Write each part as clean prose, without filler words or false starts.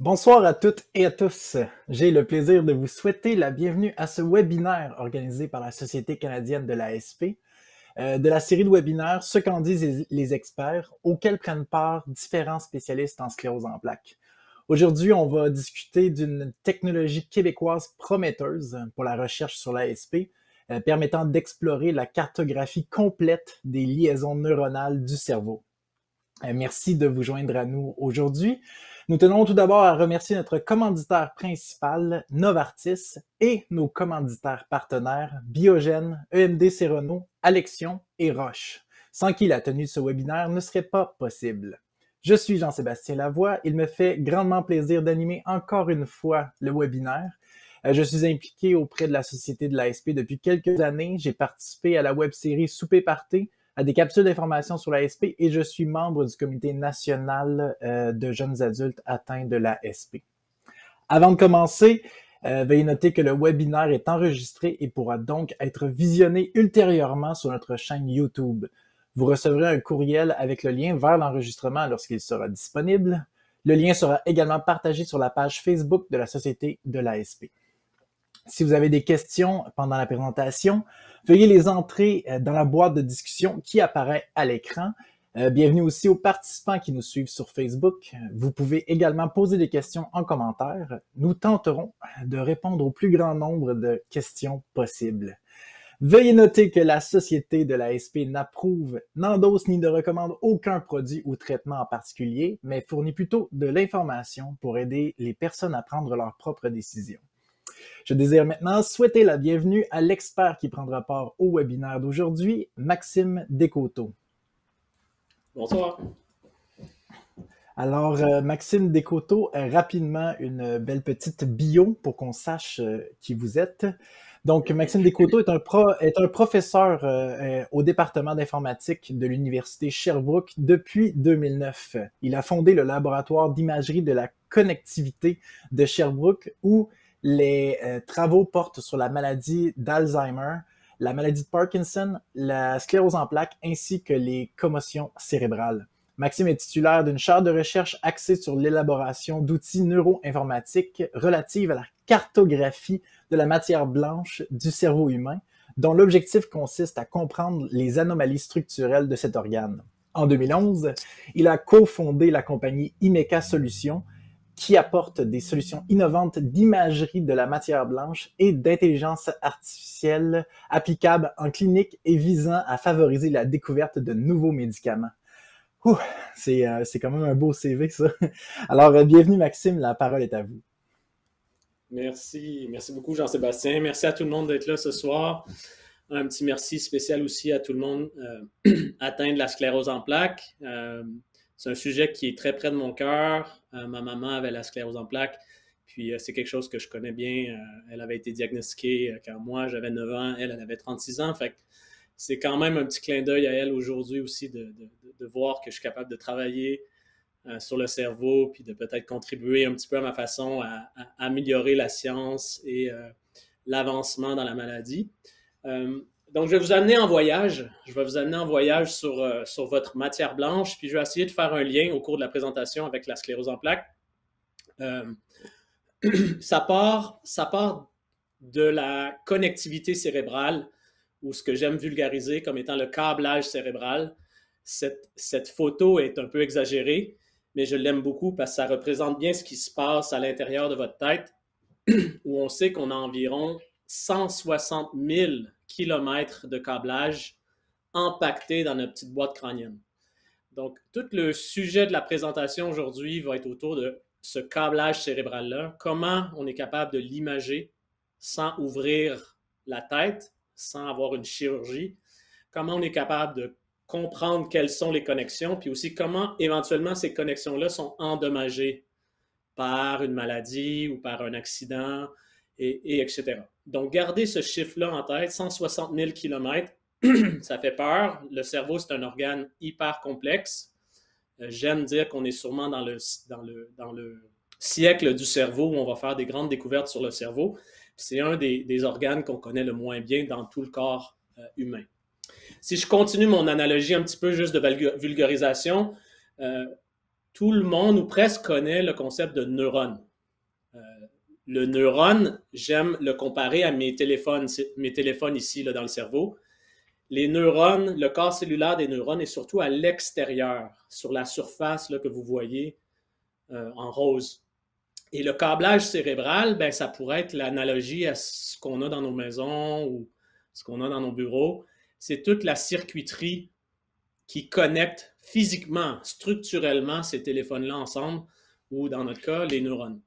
Bonsoir à toutes et à tous. J'ai le plaisir de vous souhaiter la bienvenue à ce webinaire organisé par la Société canadienne de l'ASP, de la série de webinaires Ce qu'en disent les experts, auxquels prennent part différents spécialistes en sclérose en plaques. Aujourd'hui, on va discuter d'une technologie québécoise prometteuse pour la recherche sur l'ASP, permettant d'explorer la cartographie complète des liaisons neuronales du cerveau. Merci de vous joindre à nous aujourd'hui. Nous tenons tout d'abord à remercier notre commanditaire principal, Novartis, et nos commanditaires partenaires, Biogène, EMD Serono, Alexion et Roche, sans qui la tenue de ce webinaire ne serait pas possible. Je suis Jean-Sébastien Lavoie. Il me fait grandement plaisir d'animer encore une fois le webinaire. Je suis impliqué auprès de la Société de l'ASP depuis quelques années. J'ai participé à la web-série Souper Party, à des capsules d'informations sur l'ASP et je suis membre du comité national de jeunes adultes atteints de l'ASP. Avant de commencer, veuillez noter que le webinaire est enregistré et pourra donc être visionné ultérieurement sur notre chaîne YouTube. Vous recevrez un courriel avec le lien vers l'enregistrement lorsqu'il sera disponible. Le lien sera également partagé sur la page Facebook de la Société de l'ASP. Si vous avez des questions pendant la présentation, veuillez les entrer dans la boîte de discussion qui apparaît à l'écran. Bienvenue aussi aux participants qui nous suivent sur Facebook. Vous pouvez également poser des questions en commentaire. Nous tenterons de répondre au plus grand nombre de questions possibles. Veuillez noter que la Société de l'ASP n'approuve, n'endosse ni ne recommande aucun produit ou traitement en particulier, mais fournit plutôt de l'information pour aider les personnes à prendre leurs propres décisions. Je désire maintenant souhaiter la bienvenue à l'expert qui prendra part au webinaire d'aujourd'hui, Maxime Descoteaux. Bonsoir. Alors, Maxime Descoteaux, rapidement une belle petite bio pour qu'on sache qui vous êtes. Donc, Maxime Descoteaux est un professeur au département d'informatique de l'Université Sherbrooke depuis 2009. Il a fondé le laboratoire d'imagerie de la connectivité de Sherbrooke où les travaux portent sur la maladie d'Alzheimer, la maladie de Parkinson, la sclérose en plaques ainsi que les commotions cérébrales. Maxime est titulaire d'une chaire de recherche axée sur l'élaboration d'outils neuroinformatiques relatifs à la cartographie de la matière blanche du cerveau humain, dont l'objectif consiste à comprendre les anomalies structurelles de cet organe. En 2011, il a cofondé la compagnie Imeca Solutions, qui apporte des solutions innovantes d'imagerie de la matière blanche et d'intelligence artificielle applicables en clinique et visant à favoriser la découverte de nouveaux médicaments. C'est quand même un beau CV, ça. Alors, bienvenue Maxime, la parole est à vous. Merci beaucoup Jean-Sébastien. Merci à tout le monde d'être là ce soir. Un petit merci spécial aussi à tout le monde atteint de la sclérose en plaques. C'est un sujet qui est très près de mon cœur. Ma maman avait la sclérose en plaques, puis c'est quelque chose que je connais bien. Elle avait été diagnostiquée quand moi j'avais 9 ans, elle avait 36 ans. Fait que c'est quand même un petit clin d'œil à elle aujourd'hui aussi de voir que je suis capable de travailler sur le cerveau, puis de peut-être contribuer un petit peu à ma façon à améliorer la science et l'avancement dans la maladie. Donc, je vais vous amener en voyage. Je vais vous amener en voyage sur votre matière blanche, puis je vais essayer de faire un lien au cours de la présentation avec la sclérose en plaques. Ça part de la connectivité cérébrale, ou ce que j'aime vulgariser comme étant le câblage cérébral. Cette photo est un peu exagérée, mais je l'aime beaucoup parce que ça représente bien ce qui se passe à l'intérieur de votre tête, où on sait qu'on a environ 160 000 kilomètres de câblage empaquetés dans notre petite boîte crânienne. Donc, tout le sujet de la présentation aujourd'hui va être autour de ce câblage cérébral-là, comment on est capable de l'imager sans ouvrir la tête, sans avoir une chirurgie, comment on est capable de comprendre quelles sont les connexions, puis aussi comment éventuellement ces connexions-là sont endommagées par une maladie ou par un accident, etc. Donc, gardez ce chiffre-là en tête, 160 000 kilomètres, ça fait peur. Le cerveau, c'est un organe hyper complexe. J'aime dire qu'on est sûrement dans le siècle du cerveau où on va faire des grandes découvertes sur le cerveau. C'est un des organes qu'on connaît le moins bien dans tout le corps humain. Si je continue mon analogie un petit peu juste de vulgarisation, tout le monde ou presque connaît le concept de neurone. Le neurone, j'aime le comparer à mes téléphones ici là, dans le cerveau. Les neurones, le corps cellulaire des neurones est surtout à l'extérieur, sur la surface là, que vous voyez en rose. Et le câblage cérébral, ben, ça pourrait être l'analogie à ce qu'on a dans nos maisons ou ce qu'on a dans nos bureaux. C'est toute la circuiterie qui connecte physiquement, structurellement ces téléphones-là ensemble, ou dans notre cas, les neurones.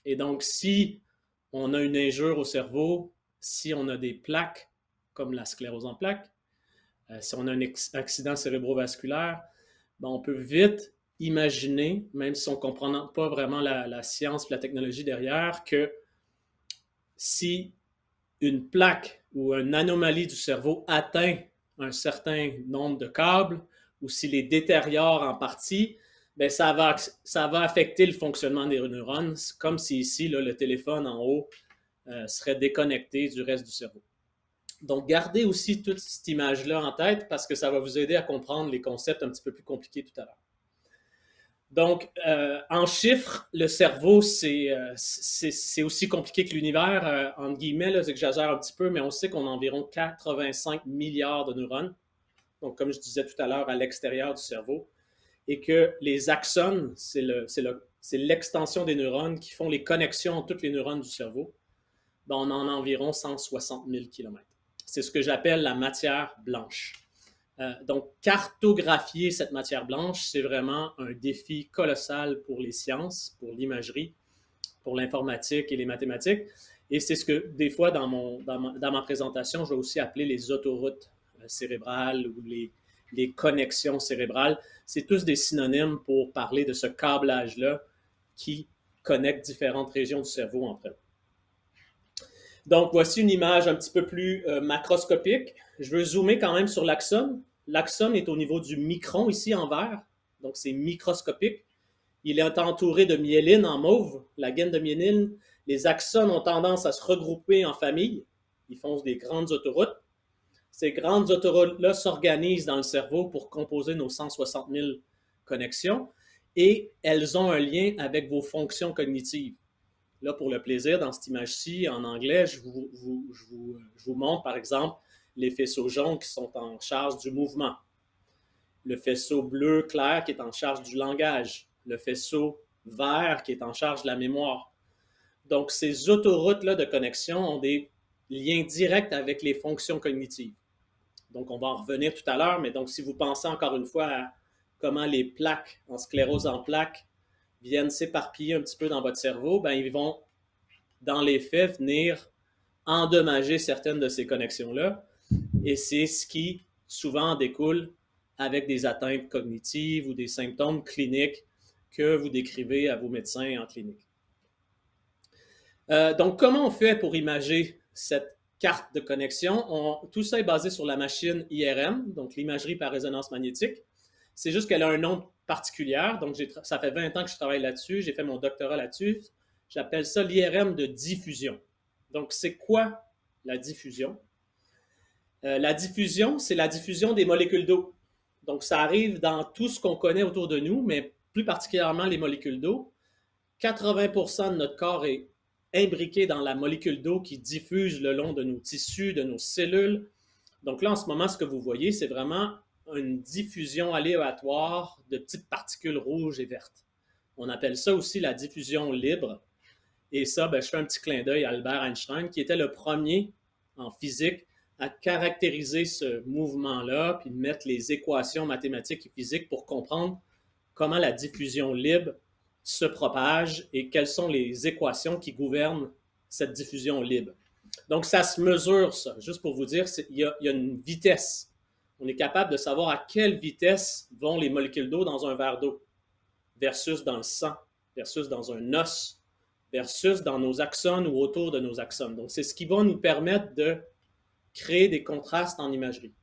Et donc, si on a une injure au cerveau, si on a des plaques, comme la sclérose en plaques, si on a un accident cérébrovasculaire, ben on peut vite imaginer, même si on ne comprend pas vraiment la science et la technologie derrière, que si une plaque ou une anomalie du cerveau atteint un certain nombre de câbles ou s'il les détériore en partie, ben ça va affecter le fonctionnement des neurones, comme si ici, là, le téléphone en haut serait déconnecté du reste du cerveau. Donc, gardez aussi toute cette image-là en tête parce que ça va vous aider à comprendre les concepts un petit peu plus compliqués tout à l'heure. Donc, en chiffres, le cerveau, c'est aussi compliqué que l'univers. Entre guillemets, là, j'exagère un petit peu, mais on sait qu'on a environ 85 milliards de neurones. Donc, comme je disais tout à l'heure, à l'extérieur du cerveau. Et que les axones, c'est l'extension des neurones qui font les connexions entre toutes les neurones du cerveau. Ben, on en a environ 160 000 km. C'est ce que j'appelle la matière blanche. Donc, cartographier cette matière blanche, c'est vraiment un défi colossal pour les sciences, pour l'imagerie, pour l'informatique et les mathématiques. Et c'est ce que, des fois, dans ma présentation, je vais aussi appeler les autoroutes cérébrales ou les connexions cérébrales. C'est tous des synonymes pour parler de ce câblage-là qui connecte différentes régions du cerveau entre elles. Donc, voici une image un petit peu plus macroscopique. Je veux zoomer quand même sur l'axone. L'axone est au niveau du micron ici en vert, donc c'est microscopique. Il est entouré de myéline en mauve, la gaine de myéline. Les axones ont tendance à se regrouper en famille. Ils font des grandes autoroutes. Ces grandes autoroutes-là s'organisent dans le cerveau pour composer nos 160 000 connexions et elles ont un lien avec vos fonctions cognitives. Là, pour le plaisir, dans cette image-ci, en anglais, je vous montre, par exemple, les faisceaux jaunes qui sont en charge du mouvement, le faisceau bleu clair qui est en charge du langage, le faisceau vert qui est en charge de la mémoire. Donc, ces autoroutes-là de connexion ont des liens directs avec les fonctions cognitives. Donc, on va en revenir tout à l'heure, mais donc si vous pensez encore une fois à comment les plaques en sclérose en plaques viennent s'éparpiller un petit peu dans votre cerveau, ben, ils vont, dans les faits, venir endommager certaines de ces connexions-là. Et c'est ce qui, souvent, découle avec des atteintes cognitives ou des symptômes cliniques que vous décrivez à vos médecins en clinique. Donc, comment on fait pour imager cette carte de connexion? Tout ça est basé sur la machine IRM, donc l'imagerie par résonance magnétique. C'est juste qu'elle a un nom particulier. Donc, ça fait 20 ans que je travaille là-dessus. J'ai fait mon doctorat là-dessus. J'appelle ça l'IRM de diffusion. Donc, c'est quoi la diffusion? La diffusion, c'est la diffusion des molécules d'eau. Donc, ça arrive dans tout ce qu'on connaît autour de nous, mais plus particulièrement les molécules d'eau. 80% de notre corps est imbriqué dans la molécule d'eau qui diffuse le long de nos tissus, de nos cellules. Donc là, en ce moment, ce que vous voyez, c'est vraiment une diffusion aléatoire de petites particules rouges et vertes. On appelle ça aussi la diffusion libre. Et ça, ben, je fais un petit clin d'œil à Albert Einstein, qui était le premier en physique à caractériser ce mouvement-là, puis mettre les équations mathématiques et physiques pour comprendre comment la diffusion libre se propage et quelles sont les équations qui gouvernent cette diffusion libre. Donc, ça se mesure, ça. Juste pour vous dire, il y a une vitesse. On est capable de savoir à quelle vitesse vont les molécules d'eau dans un verre d'eau versus dans le sang, versus dans un os, versus dans nos axones ou autour de nos axones. Donc, c'est ce qui va nous permettre de créer des contrastes en imagerie.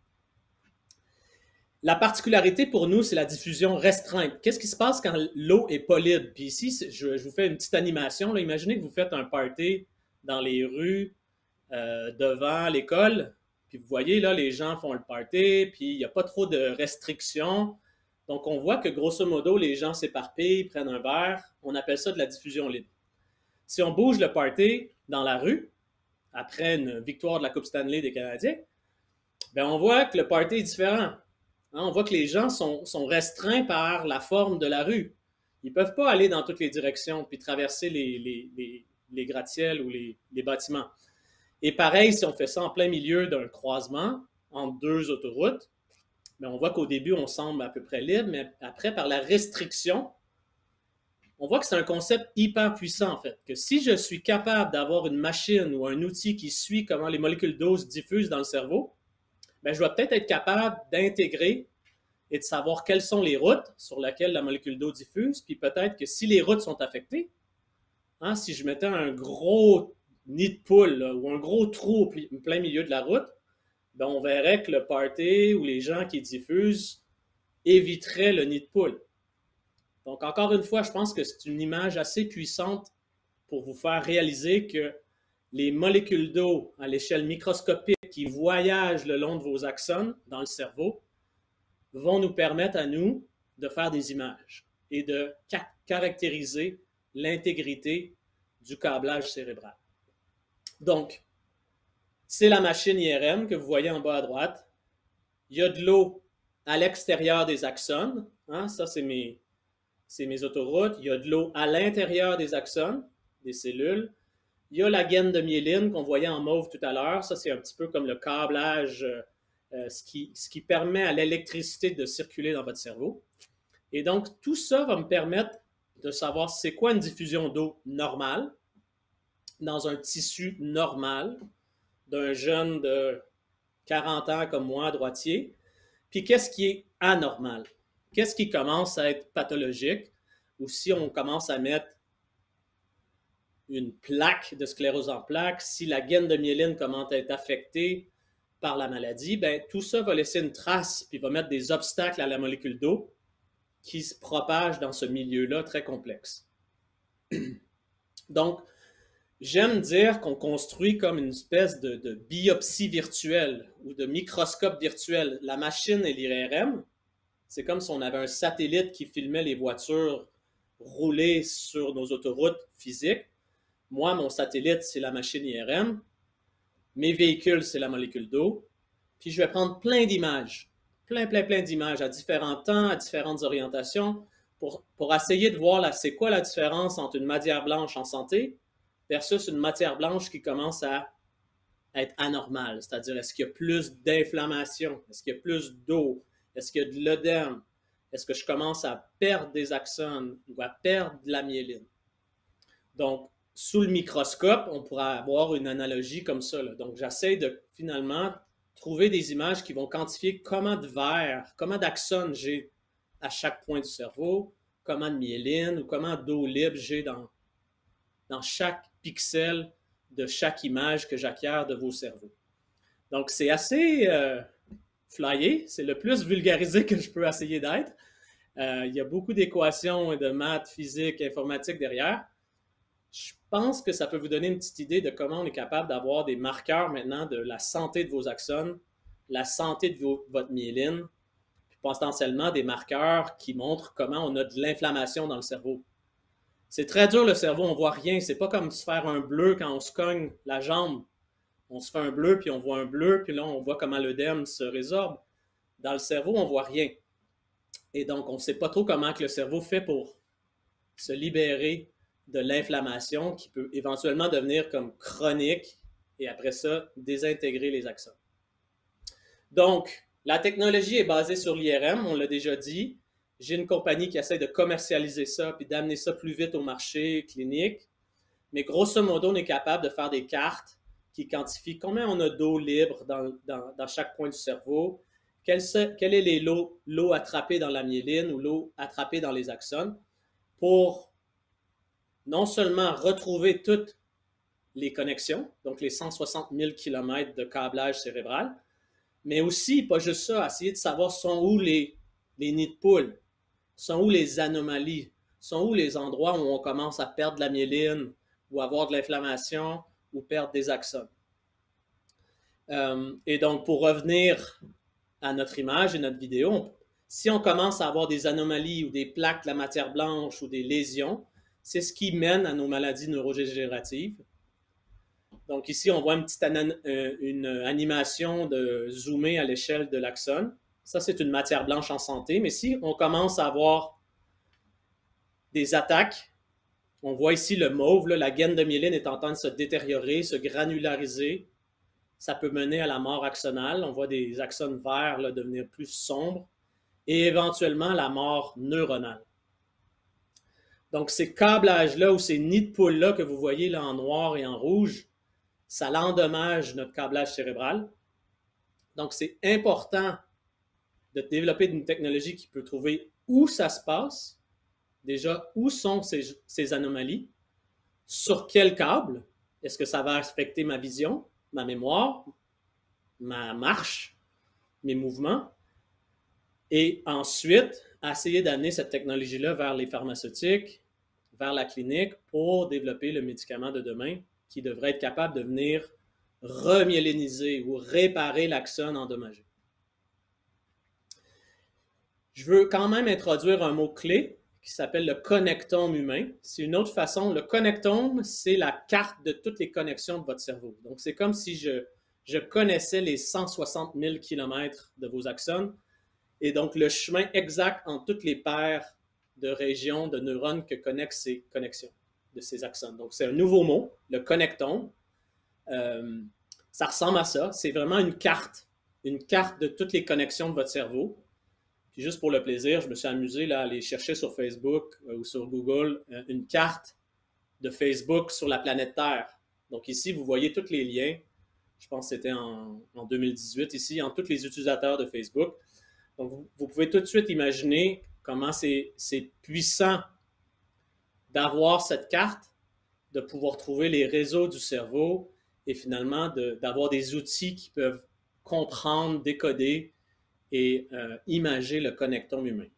La particularité pour nous, c'est la diffusion restreinte. Qu'est-ce qui se passe quand l'eau est pas libre? Puis ici, je vous fais une petite animation. Là. Imaginez que vous faites un party dans les rues devant l'école, puis vous voyez, là, les gens font le party, puis il n'y a pas trop de restrictions. Donc, on voit que grosso modo, les gens s'éparpillent, prennent un verre. On appelle ça de la diffusion libre. Si on bouge le party dans la rue, après une victoire de la Coupe Stanley des Canadiens, ben on voit que le party est différent. On voit que les gens sont restreints par la forme de la rue. Ils ne peuvent pas aller dans toutes les directions puis traverser les gratte-ciels ou les bâtiments. Et pareil, si on fait ça en plein milieu d'un croisement entre deux autoroutes, ben on voit qu'au début, on semble à peu près libre, mais après, par la restriction, on voit que c'est un concept hyper puissant, en fait. Que si je suis capable d'avoir une machine ou un outil qui suit comment les molécules d'eau se diffusent dans le cerveau, ben, je dois peut-être être capable d'intégrer et de savoir quelles sont les routes sur lesquelles la molécule d'eau diffuse, puis peut-être que si les routes sont affectées, si je mettais un gros nid de poule là, ou un gros trou au plein milieu de la route, ben, on verrait que le party ou les gens qui diffusent éviteraient le nid de poule. Donc, encore une fois, je pense que c'est une image assez puissante pour vous faire réaliser que les molécules d'eau à l'échelle microscopique qui voyagent le long de vos axones dans le cerveau vont nous permettre à nous de faire des images et de caractériser l'intégrité du câblage cérébral. Donc, c'est la machine IRM que vous voyez en bas à droite. Il y a de l'eau à l'extérieur des axones. Ça, c'est mes autoroutes. Il y a de l'eau à l'intérieur des axones, des cellules. Il y a la gaine de myéline qu'on voyait en mauve tout à l'heure. Ça, c'est un petit peu comme le câblage, ce qui permet à l'électricité de circuler dans votre cerveau. Et donc, tout ça va me permettre de savoir c'est quoi une diffusion d'eau normale dans un tissu normal d'un jeune de 40 ans comme moi, droitier, puis qu'est-ce qui est anormal? Qu'est-ce qui commence à être pathologique? Ou si on commence à mettre une plaque de sclérose en plaques, si la gaine de myéline commence à être affectée par la maladie, ben, tout ça va laisser une trace, puis va mettre des obstacles à la molécule d'eau qui se propage dans ce milieu-là très complexe. Donc, j'aime dire qu'on construit comme une espèce de biopsie virtuelle ou de microscope virtuel. La machine et l'IRM, c'est comme si on avait un satellite qui filmait les voitures rouler sur nos autoroutes physiques. Moi, mon satellite, c'est la machine IRM. Mes véhicules, c'est la molécule d'eau. Puis je vais prendre plein d'images, plein d'images à différents temps, à différentes orientations, pour essayer de voir c'est quoi la différence entre une matière blanche en santé versus une matière blanche qui commence à être anormale. C'est-à-dire, est-ce qu'il y a plus d'inflammation? Est-ce qu'il y a plus d'eau? Est-ce qu'il y a de l'œdème? Est-ce que je commence à perdre des axones ou à perdre de la myéline? Donc, sous le microscope, on pourra avoir une analogie comme ça. Donc, j'essaie de finalement trouver des images qui vont quantifier comment de verres, comment d'axones j'ai à chaque point du cerveau, comment de myéline ou comment d'eau libre j'ai dans chaque pixel de chaque image que j'acquiers de vos cerveaux. Donc, c'est assez flyé, c'est le plus vulgarisé que je peux essayer d'être. Il y a beaucoup d'équations et de maths, physique, informatique derrière. Je pense que ça peut vous donner une petite idée de comment on est capable d'avoir des marqueurs maintenant de la santé de vos axones, la santé de votre myéline, puis potentiellement des marqueurs qui montrent comment on a de l'inflammation dans le cerveau. C'est très dur le cerveau, on ne voit rien. C'est pas comme se faire un bleu quand on se cogne la jambe. On se fait un bleu, puis on voit un bleu, puis là, on voit comment l'œdème se résorbe. Dans le cerveau, on ne voit rien. Et donc, on ne sait pas trop comment que le cerveau fait pour se libérer de l'inflammation qui peut éventuellement devenir comme chronique et après ça, désintégrer les axones. Donc, la technologie est basée sur l'IRM, on l'a déjà dit. J'ai une compagnie qui essaie de commercialiser ça puis d'amener ça plus vite au marché clinique. Mais grosso modo, on est capable de faire des cartes qui quantifient combien on a d'eau libre dans chaque point du cerveau, quelle est l'eau attrapée dans la myéline ou l'eau attrapée dans les axones pour non seulement retrouver toutes les connexions, donc les 160 000 km de câblage cérébral, mais aussi, pas juste ça, essayer de savoir sont où les nids de poules, sont où les anomalies, sont où les endroits où on commence à perdre de la myéline ou avoir de l'inflammation ou perdre des axones. Et donc, pour revenir à notre image et notre vidéo, Si on commence à avoir des anomalies ou des plaques de la matière blanche ou des lésions, c'est ce qui mène à nos maladies neurodégénératives. Donc ici, on voit une animation de zoomer à l'échelle de l'axone. Ça, c'est une matière blanche en santé. Mais si on commence à avoir des attaques, on voit ici le mauve, là, la gaine de myéline est en train de se détériorer, se granulariser. Ça peut mener à la mort axonale. On voit des axones verts là, devenir plus sombres et éventuellement la mort neuronale. Donc ces câblages-là ou ces nids de poules-là que vous voyez là en noir et en rouge, ça endommage notre câblage cérébral. Donc c'est important de développer une technologie qui peut trouver où ça se passe, déjà où sont ces anomalies, sur quel câble, est-ce que ça va affecter ma vision, ma mémoire, ma marche, mes mouvements, et ensuite essayer d'amener cette technologie-là vers les pharmaceutiques, vers la clinique pour développer le médicament de demain qui devrait être capable de venir remyéliniser ou réparer l'axone endommagé. Je veux quand même introduire un mot-clé qui s'appelle le connectome humain. C'est une autre façon. Le connectome, c'est la carte de toutes les connexions de votre cerveau. Donc, c'est comme si je connaissais les 160 000 km de vos axones et donc le chemin exact en toutes les paires de régions de neurones que connectent ces connexions de ces axones. Donc, c'est un nouveau mot, le connectome. Ça ressemble à ça. C'est vraiment une carte de toutes les connexions de votre cerveau. Puis juste pour le plaisir, je me suis amusé là, à aller chercher sur Facebook ou sur Google une carte de Facebook sur la planète Terre. Donc ici, vous voyez tous les liens. Je pense que c'était en 2018 ici, en tous les utilisateurs de Facebook. Donc vous pouvez tout de suite imaginer comment c'est puissant d'avoir cette carte, de pouvoir trouver les réseaux du cerveau et finalement d'avoir des outils qui peuvent comprendre, décoder et imager le connectome humain.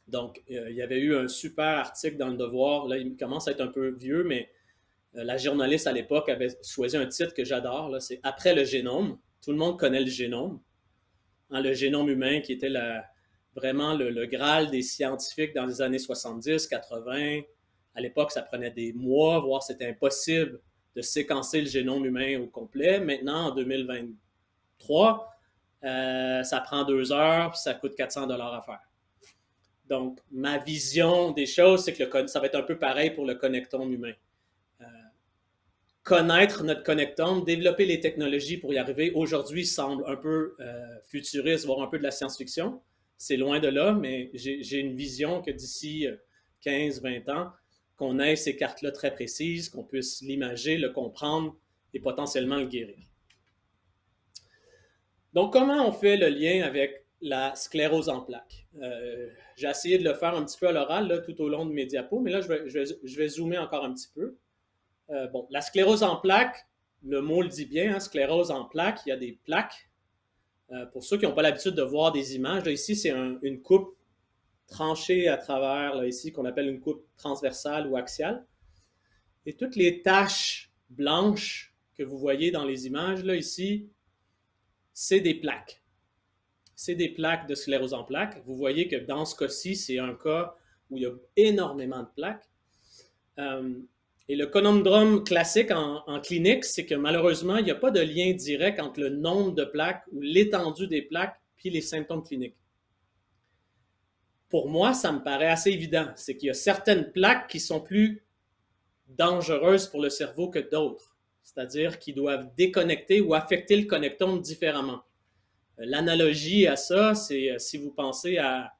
Donc, il y avait eu un super article dans Le Devoir. Là, il commence à être un peu vieux, mais la journaliste à l'époque avait choisi un titre que j'adore. C'est « Après le génome ». Tout le monde connaît le génome. Hein, le génome humain qui était vraiment le Graal des scientifiques dans les années 70, 80. À l'époque, ça prenait des mois, voire c'était impossible de séquencer le génome humain au complet. Maintenant, en 2023, ça prend 2 heures, puis ça coûte 400 $ à faire. Donc, ma vision des choses, c'est que ça va être un peu pareil pour le connectome humain. Connaître notre connectome, développer les technologies pour y arriver, aujourd'hui, semble un peu futuriste, voire un peu de la science-fiction. C'est loin de là, mais j'ai une vision que d'ici 15-20 ans, qu'on ait ces cartes-là très précises, qu'on puisse l'imager, le comprendre et potentiellement le guérir. Donc, comment on fait le lien avec la sclérose en plaques? J'ai essayé de le faire un petit peu à l'oral là, tout au long de mes diapos, mais là, je vais zoomer encore un petit peu. Bon, la sclérose en plaques, le mot le dit bien, hein, sclérose en plaques, il y a des plaques. Pour ceux qui n'ont pas l'habitude de voir des images, là, ici, c'est une coupe tranchée à travers, là, ici, qu'on appelle une coupe transversale ou axiale. Et toutes les taches blanches que vous voyez dans les images, là, ici, c'est des plaques. C'est des plaques de sclérose en plaques. Vous voyez que dans ce cas-ci, c'est un cas où il y a énormément de plaques. Et le conondrum classique en clinique, c'est que malheureusement, il n'y a pas de lien direct entre le nombre de plaques ou l'étendue des plaques puis les symptômes cliniques. Pour moi, ça me paraît assez évident. C'est qu'il y a certaines plaques qui sont plus dangereuses pour le cerveau que d'autres. C'est-à-dire qu'ils doivent déconnecter ou affecter le connectome différemment. L'analogie à ça, c'est si vous pensez à...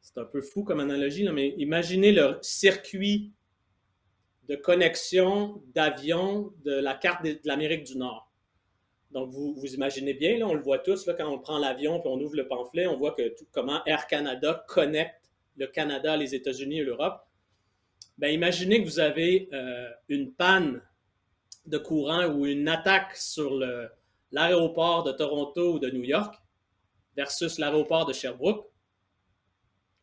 C'est un peu fou comme analogie, là, mais imaginez le circuit de connexion d'avion de la carte de l'Amérique du Nord. Donc, vous imaginez bien, là, on le voit tous, là, quand on prend l'avion et on ouvre le pamphlet, on voit que comment Air Canada connecte le Canada, les États-Unis et l'Europe. Bien, imaginez que vous avez une panne de courant ou une attaque sur l'aéroport de Toronto ou de New York versus l'aéroport de Sherbrooke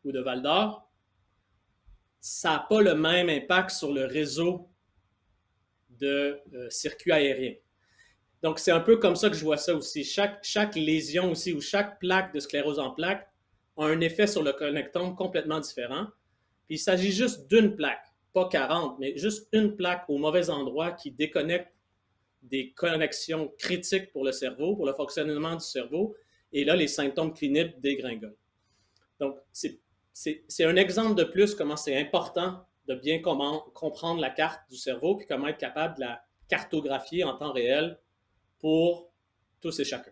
ou de Val-d'Or. Ça n'a pas le même impact sur le réseau de circuits aériens. Donc, c'est un peu comme ça que je vois ça aussi. Chaque lésion aussi ou chaque plaque de sclérose en plaques a un effet sur le connectome complètement différent. Puis il s'agit juste d'une plaque, pas 40, mais juste une plaque au mauvais endroit qui déconnecte des connexions critiques pour le cerveau, pour le fonctionnement du cerveau. Et là, les symptômes cliniques dégringolent. Donc, c'est un exemple de plus comment c'est important de bien comprendre la carte du cerveau puis comment être capable de la cartographier en temps réel pour tous et chacun.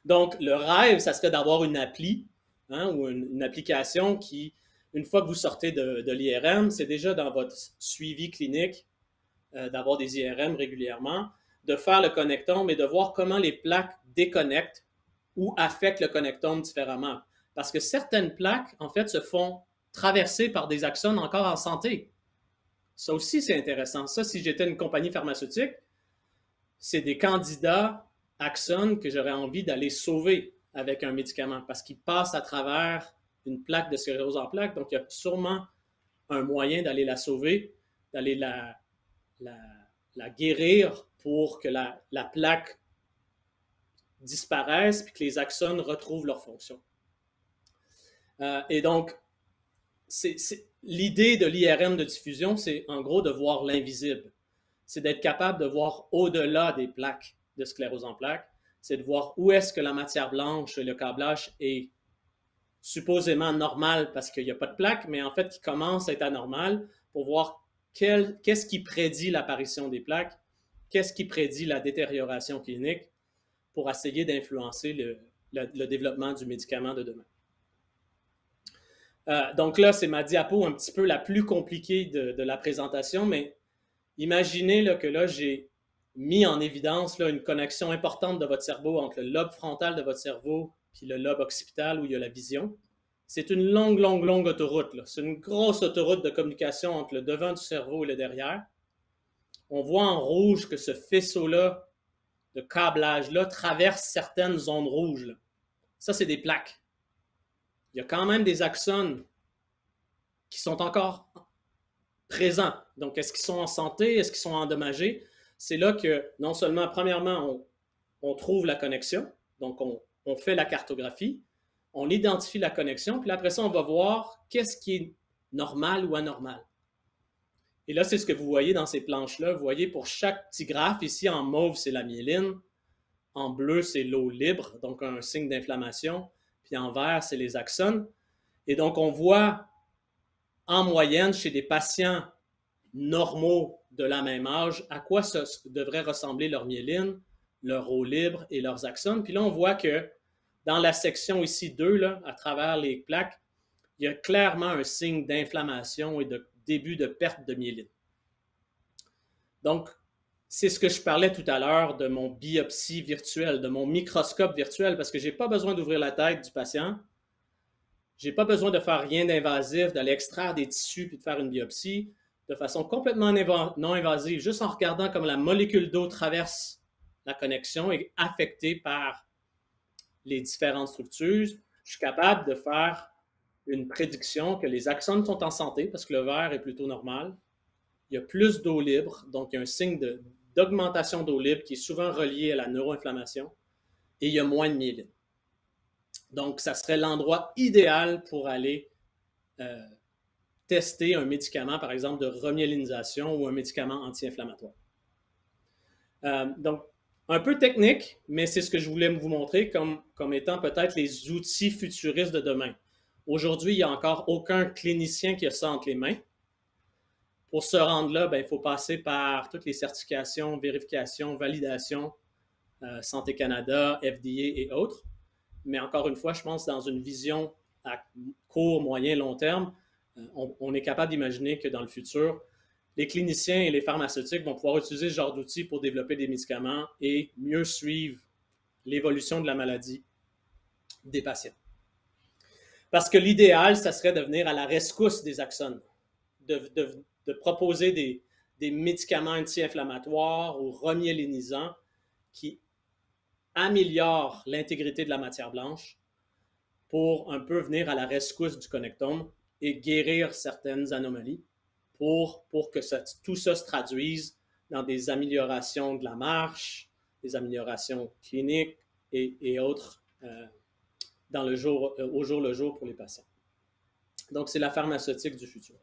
Donc, le rêve, ça serait d'avoir une appli ou une application qui, une fois que vous sortez de l'IRM, c'est déjà dans votre suivi clinique d'avoir des IRM régulièrement, de faire le connectome et de voir comment les plaques déconnectent ou affectent le connectome différemment. Parce que certaines plaques, en fait, se font traverser par des axones encore en santé. Ça aussi, c'est intéressant. Ça, si j'étais une compagnie pharmaceutique, c'est des candidats axones que j'aurais envie d'aller sauver avec un médicament parce qu'ils passent à travers une plaque de sclérose en plaques. Donc, il y a sûrement un moyen d'aller la sauver, d'aller la guérir pour que la plaque disparaisse et que les axones retrouvent leur fonction. Et donc, l'idée de l'IRM de diffusion, c'est en gros de voir l'invisible. C'est d'être capable de voir au-delà des plaques de sclérose en plaques. C'est de voir où est-ce que la matière blanche et le câblage est supposément normal parce qu'il n'y a pas de plaque, mais en fait, qui commence à être anormal pour voir qu'est-ce qui prédit l'apparition des plaques, qu'est-ce qui prédit la détérioration clinique pour essayer d'influencer le développement du médicament de demain. Donc là, c'est ma diapo un petit peu la plus compliquée de la présentation, mais imaginez là, que là, j'ai mis en évidence là, une connexion importante de votre cerveau entre le lobe frontal de votre cerveau puis le lobe occipital où il y a la vision. C'est une longue autoroute. C'est une grosse autoroute de communication entre le devant du cerveau et le derrière. On voit en rouge que ce faisceau-là, de câblage-là, traverse certaines zones rouges. Là. Ça, c'est des plaques. Il y a quand même des axones qui sont encore présents. Donc, est-ce qu'ils sont en santé? Est-ce qu'ils sont endommagés? C'est là que, non seulement, premièrement, on trouve la connexion, donc on fait la cartographie, on identifie la connexion, puis après ça, on va voir qu'est-ce qui est normal ou anormal. Et là, c'est ce que vous voyez dans ces planches-là. Vous voyez pour chaque petit graphe, ici en mauve, c'est la myéline, en bleu, c'est l'eau libre, donc un signe d'inflammation, puis en vert, c'est les axones. Et donc, on voit en moyenne chez des patients normaux de la même âge à quoi devrait ressembler leur myéline, leur eau libre et leurs axones. Puis là, on voit que dans la section ici 2, là, à travers les plaques, il y a clairement un signe d'inflammation et de début de perte de myéline. Donc, c'est ce que je parlais tout à l'heure de mon biopsie virtuelle, de mon microscope virtuel, parce que je n'ai pas besoin d'ouvrir la tête du patient. Je n'ai pas besoin de faire rien d'invasif, d'aller extraire des tissus puis de faire une biopsie de façon complètement non invasive, juste en regardant comme la molécule d'eau traverse la connexion et est affectée par les différentes structures. Je suis capable de faire une prédiction que les axones sont en santé parce que le vert est plutôt normal. Il y a plus d'eau libre, donc il y a un signe d'augmentation d'eau libre qui est souvent relié à la neuroinflammation et il y a moins de myéline. Donc, ça serait l'endroit idéal pour aller tester un médicament, par exemple, de remyélinisation ou un médicament anti-inflammatoire. Donc, un peu technique, mais c'est ce que je voulais vous montrer comme étant peut-être les outils futuristes de demain. Aujourd'hui, il n'y a encore aucun clinicien qui a ça entre les mains. Pour se rendre là, il faut passer par toutes les certifications, vérifications, validations, Santé Canada, FDA et autres. Mais encore une fois, je pense dans une vision à court, moyen, long terme, on est capable d'imaginer que dans le futur, les cliniciens et les pharmaceutiques vont pouvoir utiliser ce genre d'outils pour développer des médicaments et mieux suivre l'évolution de la maladie des patients. Parce que l'idéal, ça serait de venir à la rescousse des axones, de proposer des médicaments anti-inflammatoires ou remyélinisants qui améliorent l'intégrité de la matière blanche pour un peu venir à la rescousse du connectome et guérir certaines anomalies pour que tout ça se traduise dans des améliorations de la marche, des améliorations cliniques et autres au jour le jour pour les patients. Donc, c'est la pharmaceutique du futur.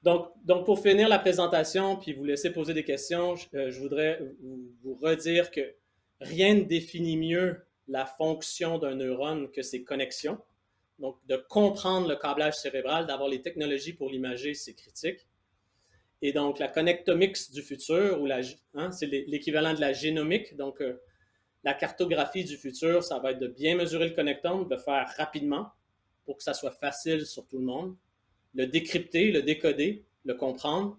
Donc, pour finir la présentation, puis vous laisser poser des questions, je voudrais vous redire que rien ne définit mieux la fonction d'un neurone que ses connexions. Donc, de comprendre le câblage cérébral, d'avoir les technologies pour l'imager, c'est critique. Et donc, la connectomics du futur, c'est l'équivalent de la génomique. Donc, la cartographie du futur, ça va être de bien mesurer le connectome, de le faire rapidement pour que ça soit facile sur tout le monde, le décrypter, le décoder, le comprendre,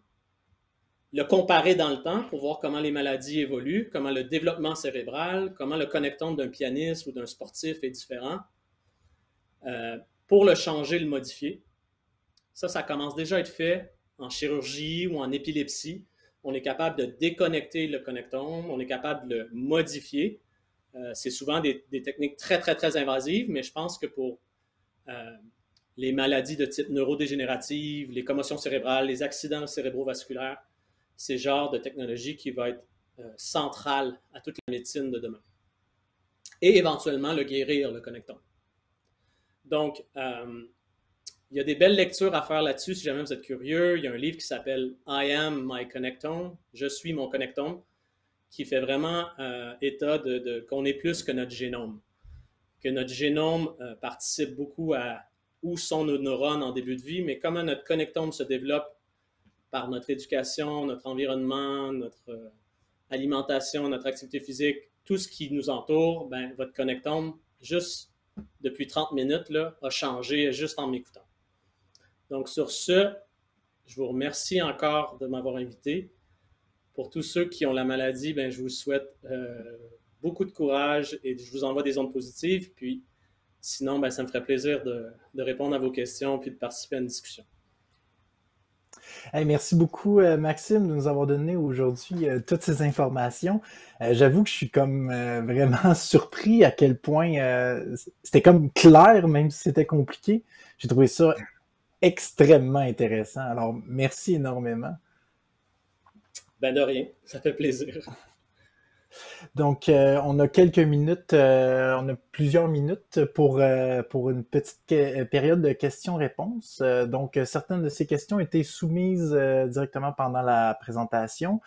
le comparer dans le temps pour voir comment les maladies évoluent, comment le développement cérébral, comment le connectome d'un pianiste ou d'un sportif est différent, pour le changer, le modifier. Ça commence déjà à être fait en chirurgie ou en épilepsie. On est capable de déconnecter le connectome, on est capable de le modifier. C'est souvent des techniques très, très, très invasives, mais je pense que pour les maladies de type neurodégénérative, les commotions cérébrales, les accidents cérébrovasculaires, c'est le genre de technologie qui va être centrale à toute la médecine de demain. Et éventuellement, le guérir, le connectome. Donc, il y a des belles lectures à faire là-dessus si jamais vous êtes curieux. Il y a un livre qui s'appelle « I am my connectome »,« Je suis mon connectome », qui fait vraiment état qu'on est plus que notre génome. Que notre génome participe beaucoup à où sont nos neurones en début de vie, mais comment notre connectome se développe par notre éducation, notre environnement, notre alimentation, notre activité physique, tout ce qui nous entoure, ben, votre connectome, juste depuis 30 minutes, là, a changé juste en m'écoutant. Donc, sur ce, je vous remercie encore de m'avoir invité. Pour tous ceux qui ont la maladie, ben, je vous souhaite beaucoup de courage et je vous envoie des ondes positives. Puis, sinon, ben, ça me ferait plaisir de répondre à vos questions puis de participer à une discussion. Hey, merci beaucoup, Maxime, de nous avoir donné aujourd'hui toutes ces informations. J'avoue que je suis comme vraiment surpris à quel point c'était comme clair, même si c'était compliqué. J'ai trouvé ça extrêmement intéressant. Alors, merci énormément. Ben de rien, ça fait plaisir. Donc, on a quelques minutes, on a plusieurs minutes pour une petite période de questions-réponses. Donc, certaines de ces questions étaient soumises directement pendant la présentation.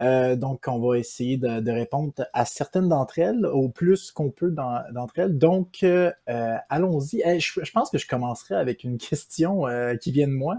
Donc, on va essayer de répondre à certaines d'entre elles, au plus qu'on peut d'entre elles. Donc, allons-y. Je pense que je commencerai avec une question qui vient de moi.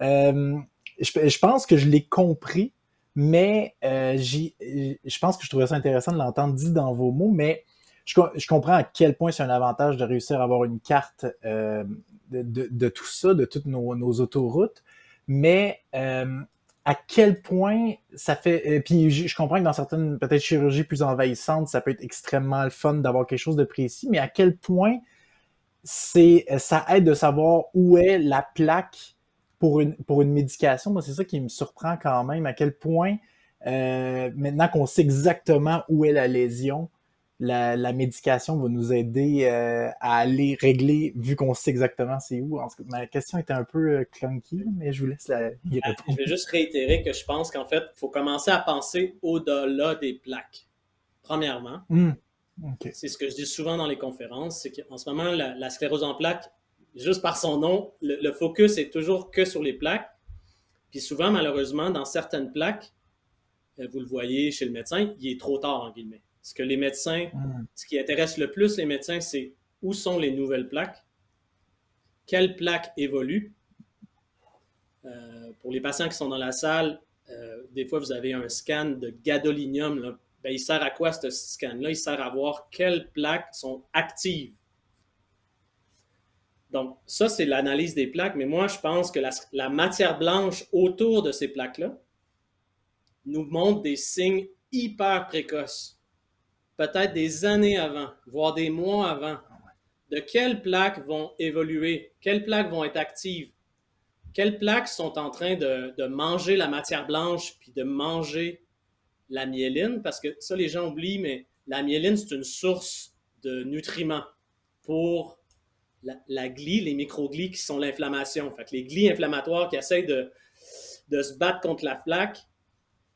Je pense que je l'ai compris, mais je pense que je trouvais ça intéressant de l'entendre dit dans vos mots, mais je comprends à quel point c'est un avantage de réussir à avoir une carte de tout ça, de toutes nos autoroutes, mais à quel point ça fait... puis je comprends que dans certaines, peut-être, chirurgies plus envahissantes, ça peut être extrêmement le fun d'avoir quelque chose de précis, mais à quel point ça aide de savoir où est la plaque pour une médication. Moi, c'est ça qui me surprend quand même, à quel point, maintenant qu'on sait exactement où est la lésion, la médication va nous aider à aller régler, vu qu'on sait exactement c'est où. En tout cas, ma question était un peu clunky, mais je vous laisse y répondre. Je vais juste réitérer que je pense qu'en fait, il faut commencer à penser au-delà des plaques. Premièrement, Okay. C'est ce que je dis souvent dans les conférences, c'est qu'en ce moment, la sclérose en plaques, juste par son nom, le focus est toujours que sur les plaques. Puis souvent, malheureusement, dans certaines plaques, vous le voyez chez le médecin, il est trop tard, en guillemets. Ce que les médecins, ce qui intéresse le plus les médecins, c'est où sont les nouvelles plaques, quelles plaques évoluent. Pour les patients qui sont dans la salle, des fois, vous avez un scan de gadolinium, là. Ben, il sert à quoi ce scan-là? Il sert à voir quelles plaques sont actives. Donc, ça, c'est l'analyse des plaques, mais moi, je pense que la matière blanche autour de ces plaques-là nous montre des signes hyper précoces, peut-être des années avant, voire des mois avant, de quelles plaques vont évoluer, quelles plaques vont être actives, quelles plaques sont en train de manger la matière blanche puis de manger la myéline, parce que ça, les gens oublient, mais la myéline, c'est une source de nutriments pour la glie, les microglies qui sont l'inflammation. Fait que les glies inflammatoires qui essayent de se battre contre la plaque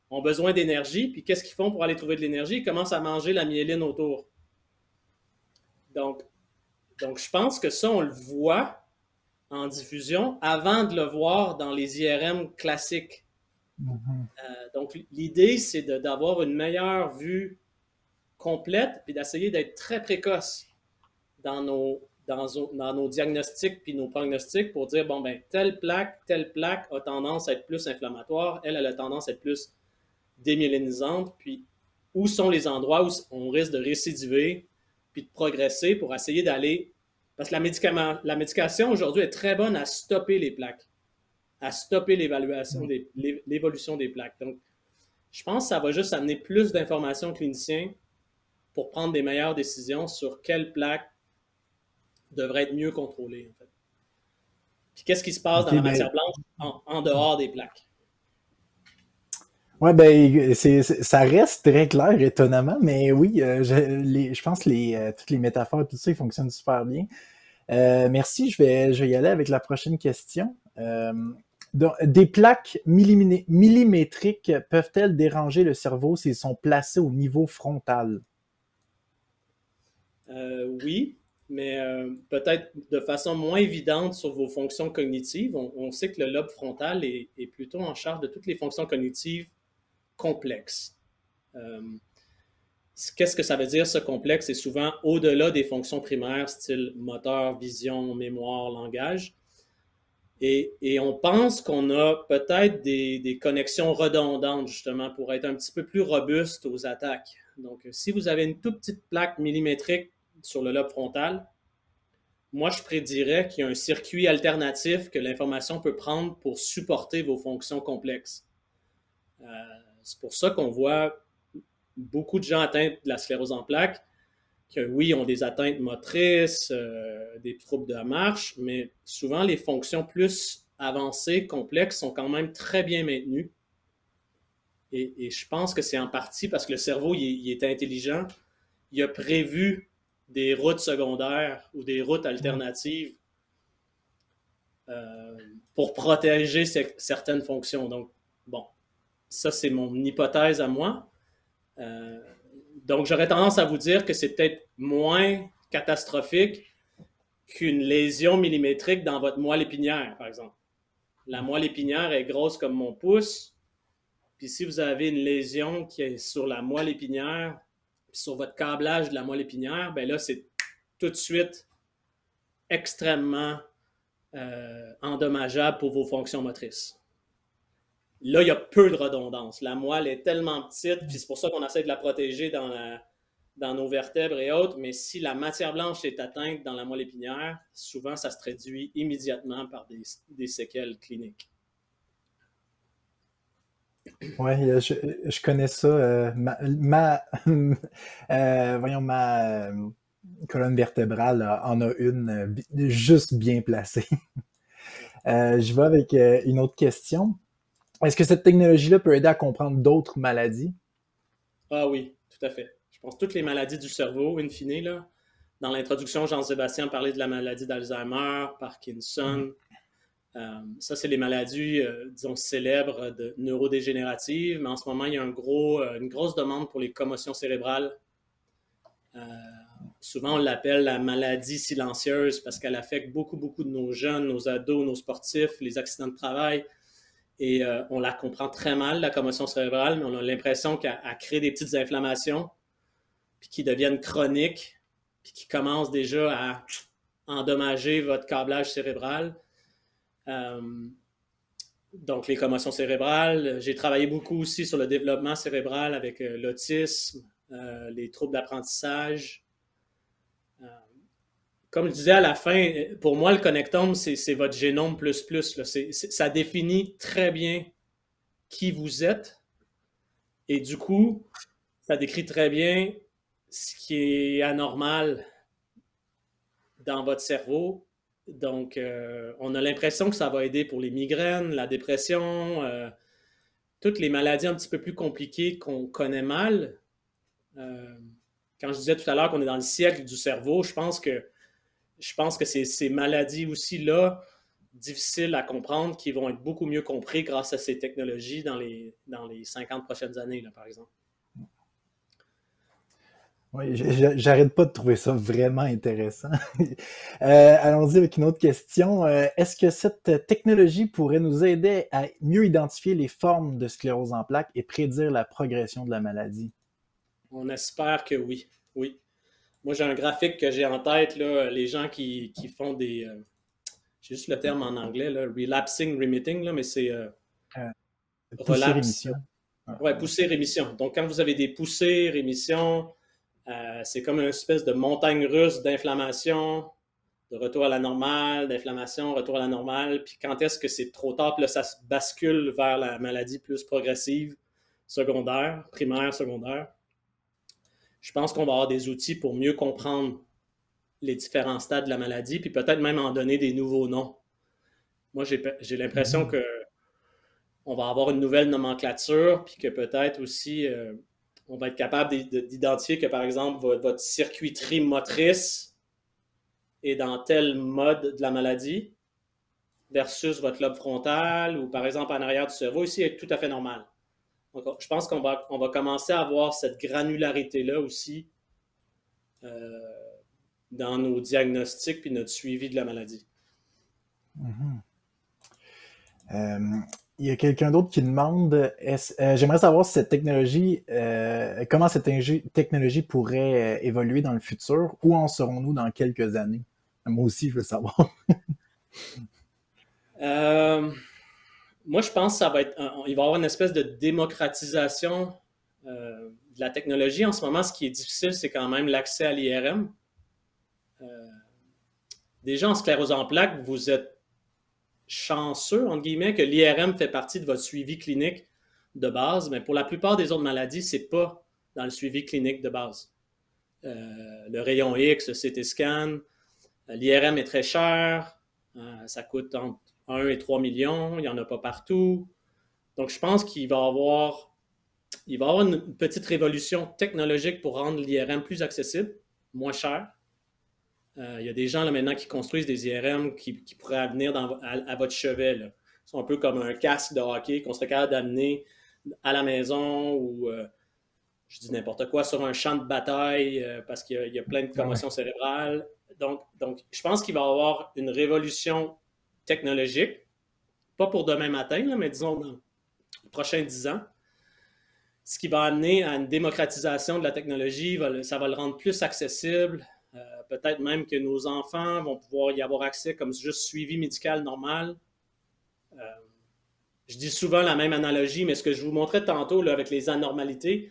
ont besoin d'énergie, puis qu'est-ce qu'ils font pour aller trouver de l'énergie? Ils commencent à manger la myéline autour. Donc, Donc, je pense que ça, on le voit en diffusion avant de le voir dans les IRM classiques. Donc, l'idée, c'est d'avoir une meilleure vue complète puis d'essayer d'être très précoce dans nos diagnostics puis nos prognostics pour dire, bon, ben, telle plaque a tendance à être plus inflammatoire, elle a tendance à être plus démyélinisante, puis où sont les endroits où on risque de récidiver puis de progresser pour essayer d'aller... Parce que la médication aujourd'hui est très bonne à stopper les plaques, à stopper l'évolution des plaques. Donc, je pense que ça va juste amener plus d'informations aux cliniciens pour prendre des meilleures décisions sur quelle plaque devrait être mieux contrôlée, en fait. Puis qu'est-ce qui se passe dans la matière blanche en dehors des plaques? Oui, ben, ça reste très clair, étonnamment, mais oui, je pense que toutes les métaphores, tout ça, ils fonctionnent super bien. Merci, je vais y aller avec la prochaine question. Donc, des plaques millimétriques peuvent-elles déranger le cerveau s'ils sont placés au niveau frontal? Oui, mais peut-être de façon moins évidente sur vos fonctions cognitives. On sait que le lobe frontal est plutôt en charge de toutes les fonctions cognitives complexes. Qu'est-ce que ça veut dire, ce complexe? C'est souvent au-delà des fonctions primaires, style moteur, vision, mémoire, langage. Et on pense qu'on a peut-être des connexions redondantes, justement, pour être un petit peu plus robuste aux attaques. Donc, si vous avez une toute petite plaque millimétrique sur le lobe frontal, moi, je prédirais qu'il y a un circuit alternatif que l'information peut prendre pour supporter vos fonctions complexes. C'est pour ça qu'on voit beaucoup de gens atteints de la sclérose en plaques qui, oui, ont des atteintes motrices, des troubles de la marche, mais souvent les fonctions plus avancées, complexes, sont quand même très bien maintenues. Et je pense que c'est en partie parce que le cerveau, il est intelligent. Il a prévu des routes secondaires ou des routes alternatives pour protéger certaines fonctions. Donc, bon, ça, c'est mon hypothèse à moi. Donc, j'aurais tendance à vous dire que c'est peut-être moins catastrophique qu'une lésion millimétrique dans votre moelle épinière, par exemple. La moelle épinière est grosse comme mon pouce, puis si vous avez une lésion qui est sur la moelle épinière, puis sur votre câblage de la moelle épinière, ben là, c'est tout de suite extrêmement endommageable pour vos fonctions motrices. Là, il y a peu de redondance. La moelle est tellement petite, puis c'est pour ça qu'on essaie de la protéger dans nos vertèbres et autres, mais si la matière blanche est atteinte dans la moelle épinière, souvent, ça se traduit immédiatement par des séquelles cliniques. Oui, je connais ça. Ma colonne vertébrale en a une juste bien placée. Je vais avec une autre question. Est-ce que cette technologie-là peut aider à comprendre d'autres maladies? Ah oui, tout à fait. Je pense que toutes les maladies du cerveau, in fine, là, dans l'introduction, Jean-Sébastien parlait de la maladie d'Alzheimer, Parkinson. Ça, c'est les maladies, disons, célèbres neurodégénératives, mais en ce moment, il y a une grosse demande pour les commotions cérébrales. Souvent, on l'appelle la maladie silencieuse parce qu'elle affecte beaucoup, beaucoup de nos jeunes, nos ados, nos sportifs, les accidents de travail. Et on la comprend très mal, la commotion cérébrale, mais on a l'impression qu'elle crée des petites inflammations, puis qui deviennent chroniques, puis qui commencent déjà à endommager votre câblage cérébral. Donc, les commotions cérébrales. J'ai travaillé beaucoup aussi sur le développement cérébral avec l'autisme, les troubles d'apprentissage. Comme je disais à la fin, pour moi, le connectome, c'est votre génome plus plus. Là. Ça définit très bien qui vous êtes. Et du coup, ça décrit très bien ce qui est anormal dans votre cerveau. Donc, on a l'impression que ça va aider pour les migraines, la dépression, toutes les maladies un petit peu plus compliquées qu'on connaît mal. Quand je disais tout à l'heure qu'on est dans le siècle du cerveau, je pense que ces maladies aussi-là, difficiles à comprendre, qui vont être beaucoup mieux compris grâce à ces technologies dans les 50 prochaines années, là, par exemple. Oui, j'arrête pas de trouver ça vraiment intéressant. Allons-y avec une autre question. Est-ce que cette technologie pourrait nous aider à mieux identifier les formes de sclérose en plaques et prédire la progression de la maladie? On espère que oui. Oui. Moi, j'ai un graphique que j'ai en tête, là, les gens qui font des. J'ai juste le terme en anglais, là, relapsing remitting, là, mais c'est Euh, Poussée relapse. rémission. Ah, Ouais, poussée rémission. Donc, quand vous avez des poussées, rémission, c'est comme une espèce de montagne russe d'inflammation, de retour à la normale, d'inflammation, retour à la normale. Puis quand est-ce que c'est trop tard? Puis là, ça se bascule vers la maladie plus progressive, secondaire, primaire, secondaire. Je pense qu'on va avoir des outils pour mieux comprendre les différents stades de la maladie, puis peut-être même en donner des nouveaux noms. Moi, j'ai l'impression mhm. que on va avoir une nouvelle nomenclature, puis que peut-être aussi on va être capable d'identifier que, par exemple, votre circuiterie motrice est dans tel mode de la maladie versus votre lobe frontal ou, par exemple, en arrière du cerveau. Ici, est tout à fait normal. Donc, je pense on va commencer à avoir cette granularité-là aussi euh, dans nos diagnostics puis notre suivi de la maladie. Mhm. Il y a quelqu'un d'autre qui demande, j'aimerais savoir si cette technologie, comment cette technologie pourrait évoluer dans le futur, où en serons-nous dans quelques années? Moi aussi, je veux savoir. Euh, Moi, je pense que il va y avoir une espèce de démocratisation de la technologie. En ce moment, ce qui est difficile, c'est quand même l'accès à l'IRM. Euh, Déjà, en sclérose en plaques, vous êtes chanceux, entre guillemets, que l'IRM fait partie de votre suivi clinique de base, mais pour la plupart des autres maladies, ce n'est pas dans le suivi clinique de base. Le rayon X, le CT scan, l'IRM est très cher, ça coûte entre 1 et 3 millions, il n'y en a pas partout. Donc, je pense il va y avoir une petite révolution technologique pour rendre l'IRM plus accessible, moins cher. Il y a des gens là, maintenant qui construisent des IRM qui pourraient venir à votre chevet. Là. Ils sont un peu comme un casque de hockey qu'on serait capable d'amener à la maison ou, je dis n'importe quoi, sur un champ de bataille parce qu'il y a plein de Ah ouais. commotions cérébrales. Donc, je pense qu'il va y avoir une révolution technologique, pas pour demain matin, là, mais disons dans les prochains 10 ans, ce qui va amener à une démocratisation de la technologie, ça va le rendre plus accessible. Peut-être même que nos enfants vont pouvoir y avoir accès comme juste suivi médical normal. Euh, je dis souvent la même analogie, mais ce que je vous montrais tantôt là, avec les anormalités,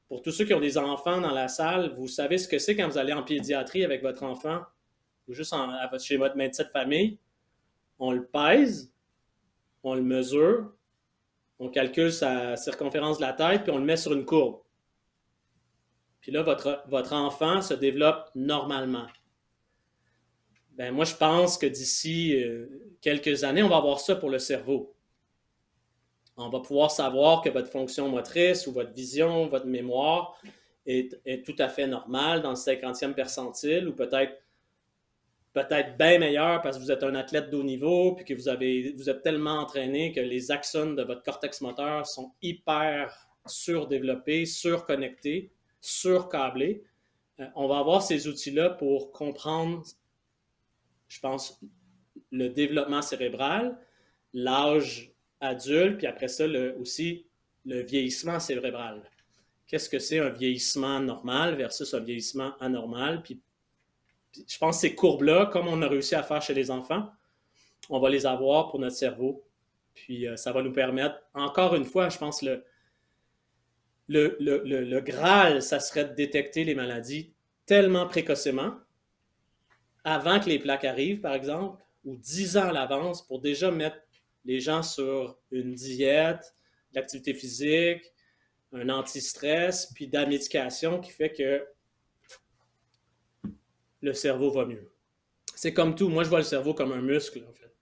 pour tous ceux qui ont des enfants dans la salle, vous savez ce que c'est quand vous allez en pédiatrie avec votre enfant ou juste chez votre médecin de famille. On le pèse, on le mesure, on calcule sa circonférence de la tête, puis on le met sur une courbe. Puis là, votre enfant se développe normalement. Ben, moi, je pense que d'ici quelques années, on va avoir ça pour le cerveau. On va pouvoir savoir que votre fonction motrice ou votre vision, votre mémoire est tout à fait normale dans le 50e percentile ou peut-être bien meilleur parce que vous êtes un athlète de haut niveau puis que vous êtes tellement entraîné que les axones de votre cortex moteur sont hyper surdéveloppés, surconnectés, surcâblés. On va avoir ces outils-là pour comprendre, je pense, le développement cérébral, l'âge adulte, puis après ça, aussi le vieillissement cérébral. Qu'est-ce que c'est un vieillissement normal versus un vieillissement anormal? Puis je pense que ces courbes-là, comme on a réussi à faire chez les enfants, on va les avoir pour notre cerveau. Puis ça va nous permettre, encore une fois, je pense, le Graal, ça serait de détecter les maladies tellement précocement, avant que les plaques arrivent, par exemple, ou 10 ans à l'avance pour déjà mettre les gens sur une diète, l'activité physique, un anti-stress, puis de la médication qui fait que le cerveau va mieux. C'est comme tout. Moi, je vois le cerveau comme un muscle, en fait.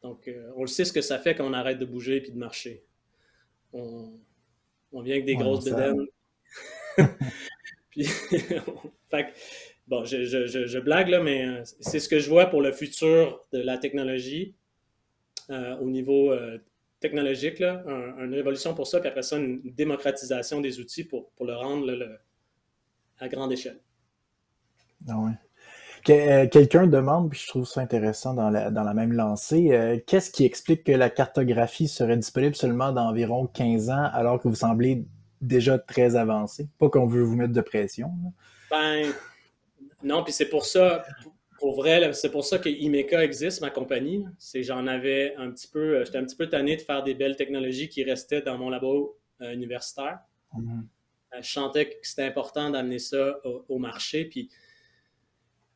Donc, on le sait ce que ça fait quand on arrête de bouger et de marcher. On, on vient avec des Ouais, grosses bédaines. Puis, fait bon, je blague, là, mais c'est ce que je vois pour le futur de la technologie au niveau technologique, là, une révolution pour ça, puis après ça, une démocratisation des outils pour le rendre à grande échelle. Ah ouais. Quelqu'un demande, puis je trouve ça intéressant dans la même lancée, qu'est-ce qui explique que la cartographie serait disponible seulement dans environ 15 ans alors que vous semblez déjà très avancé? Pas qu'on veut vous mettre de pression. Là. Ben, non, puis c'est pour ça, pour vrai, c'est pour ça que Imeca existe, ma compagnie. C'est j'en avais un petit peu, j'étais un petit peu tanné de faire des belles technologies qui restaient dans mon labo universitaire. Mhm. Je sentais que c'était important d'amener ça au marché, puis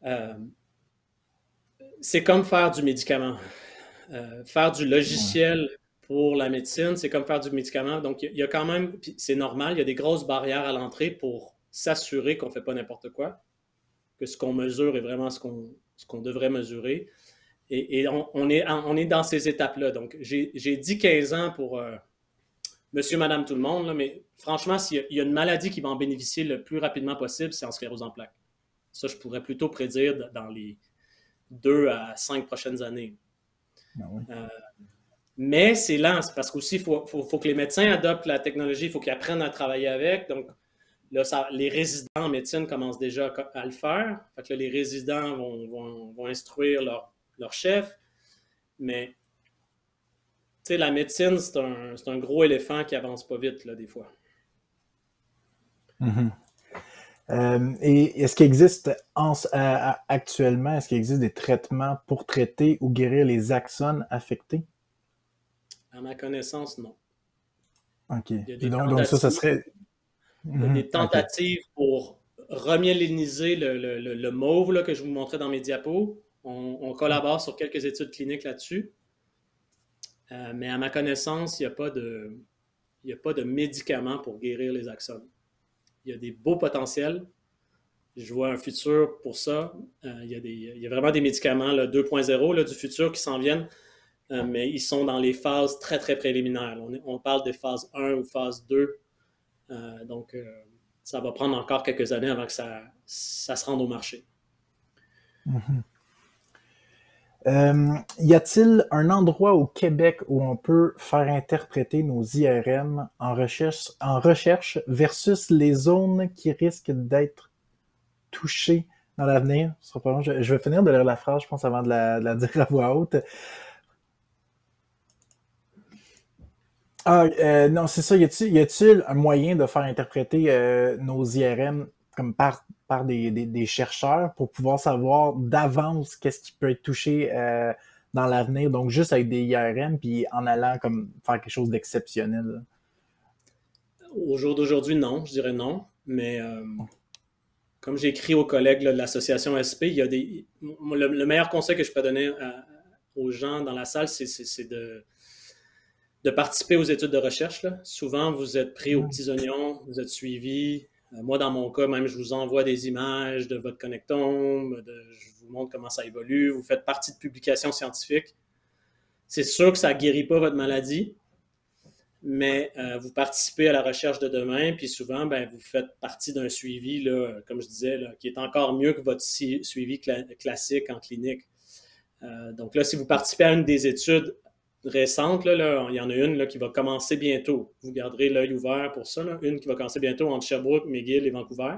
euh, c'est comme faire du médicament. Faire du Ouais. logiciel pour la médecine, c'est comme faire du médicament. Donc, il y a quand même, c'est normal, il y a des grosses barrières à l'entrée pour s'assurer qu'on ne fait pas n'importe quoi, que ce qu'on mesure est vraiment ce qu'on devrait mesurer. Et on est dans ces étapes-là. Donc, j'ai dit 15 ans pour monsieur, madame, tout le monde, là, mais franchement, s'il y a une maladie qui va en bénéficier le plus rapidement possible, c'est en sclérose en plaques. Ça, je pourrais plutôt prédire dans les 2 à 5 prochaines années. Ah ouais. Mais c'est lent, c'est parce qu'aussi, faut que les médecins adoptent la technologie, il faut qu'ils apprennent à travailler avec. Donc, là, les résidents en médecine commencent déjà à le faire. Fait que là, les résidents vont instruire leur chef. Mais, tu sais, la médecine, c'est un gros éléphant qui avance pas vite, là, des fois. Mhm. Et est-ce qu'il existe actuellement, est-ce qu'il existe des traitements pour traiter ou guérir les axones affectés? À ma connaissance, non. OK. Il y a Et des donc ça tentatives, serait... il y a Mhm. des OK. tentatives pour remyéliniser le mauve là, que je vous montrais dans mes diapos. On collabore sur quelques études cliniques là-dessus. Mais à ma connaissance, il n'y a pas de médicaments pour guérir les axones. Il y a des beaux potentiels. Je vois un futur pour ça. Il y a vraiment des médicaments là, 2.0 là, du futur qui s'en viennent, mais ils sont dans les phases très, très préliminaires. On parle des phases 1 ou phase 2. Donc, ça va prendre encore quelques années avant que ça se rende au marché. Mhm. Y a-t-il un endroit au Québec où on peut faire interpréter nos IRM en recherche versus les zones qui risquent d'être touchées dans l'avenir? Ce sera pas long. Je vais finir de lire la phrase, je pense, avant de la dire à voix haute. Ah, non, c'est ça. Y a-t-il un moyen de faire interpréter nos IRM comme par des chercheurs pour pouvoir savoir d'avance qu'est-ce qui peut être touché dans l'avenir? Donc, juste avec des IRM, puis en allant comme faire quelque chose d'exceptionnel. Au jour d'aujourd'hui, non, je dirais non. Mais comme j'ai écrit aux collègues là, de l'association SP, il y a le meilleur conseil que je peux donner aux gens dans la salle, c'est de participer aux études de recherche. Là. Souvent, vous êtes pris aux petits oignons, vous êtes suivis. Moi, dans mon cas, même, je vous envoie des images de votre connectome, je vous montre comment ça évolue. Vous faites partie de publications scientifiques. C'est sûr que ça ne guérit pas votre maladie, mais vous participez à la recherche de demain, puis souvent, ben, vous faites partie d'un suivi, là, comme je disais, là, qui est encore mieux que votre suivi classique en clinique. Donc là, si vous participez à une des études récentes, là, il y en a une là, qui va commencer bientôt. Vous garderez l'œil ouvert pour ça. Là. Une qui va commencer bientôt entre Sherbrooke, McGill et Vancouver.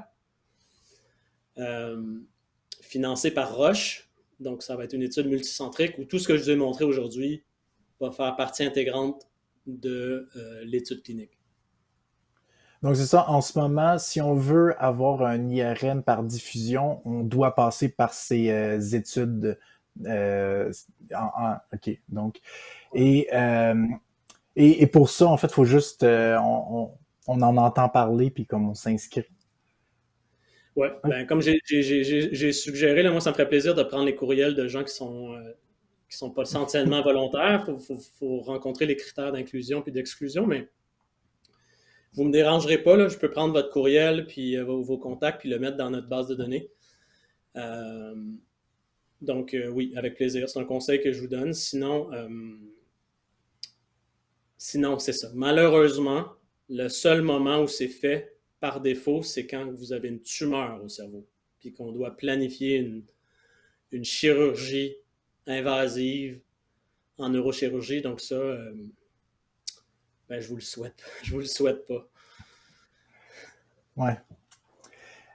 Euh, Financée par Roche. Donc, ça va être une étude multicentrique où tout ce que je vous ai montré aujourd'hui va faire partie intégrante de l'étude clinique. Donc, c'est ça. En ce moment, si on veut avoir un IRM par diffusion, on doit passer par ces études. Euh, OK. Donc, et, euh, et pour ça, en fait, il faut juste, on en entend parler, puis comme on s'inscrit. Oui, OK. ben, comme j'ai suggéré, là, moi, ça me ferait plaisir de prendre les courriels de gens qui sont pas essentiellement volontaires. Faut rencontrer les critères d'inclusion puis d'exclusion, mais vous ne me dérangerez pas. Là, je peux prendre votre courriel puis vos contacts puis le mettre dans notre base de données. Euh, donc, oui, avec plaisir. C'est un conseil que je vous donne. Sinon, c'est ça. Malheureusement, le seul moment où c'est fait par défaut, c'est quand vous avez une tumeur au cerveau, puis qu'on doit planifier une chirurgie invasive en neurochirurgie. Donc ça, ben, je vous le souhaite. Je vous le souhaite pas. Ouais.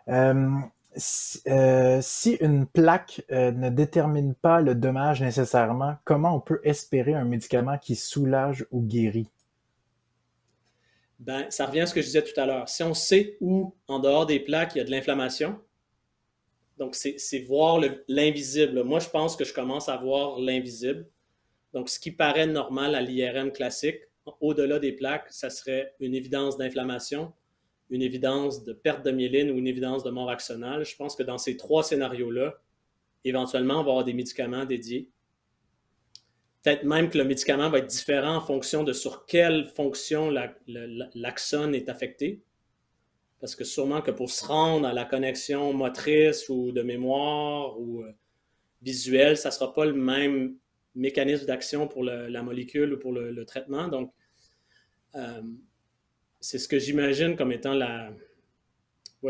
Euh, si une plaque ne détermine pas le dommage nécessairement, comment on peut espérer un médicament qui soulage ou guérit? Ben, ça revient à ce que je disais tout à l'heure. Si on sait où, en dehors des plaques, il y a de l'inflammation, donc c'est voir l'invisible. Moi, je pense que je commence à voir l'invisible. Donc, ce qui paraît normal à l'IRM classique, au-delà des plaques, ça serait une évidence d'inflammation, une évidence de perte de myéline ou une évidence de mort axonale. Je pense que dans ces trois scénarios-là, éventuellement, on va avoir des médicaments dédiés. Peut-être même que le médicament va être différent en fonction de sur quelle fonction l'axone est affecté. Parce que sûrement que pour se rendre à la connexion motrice ou de mémoire ou visuelle, ça ne sera pas le même mécanisme d'action pour la molécule ou pour le traitement. Donc, c'est ce que j'imagine comme étant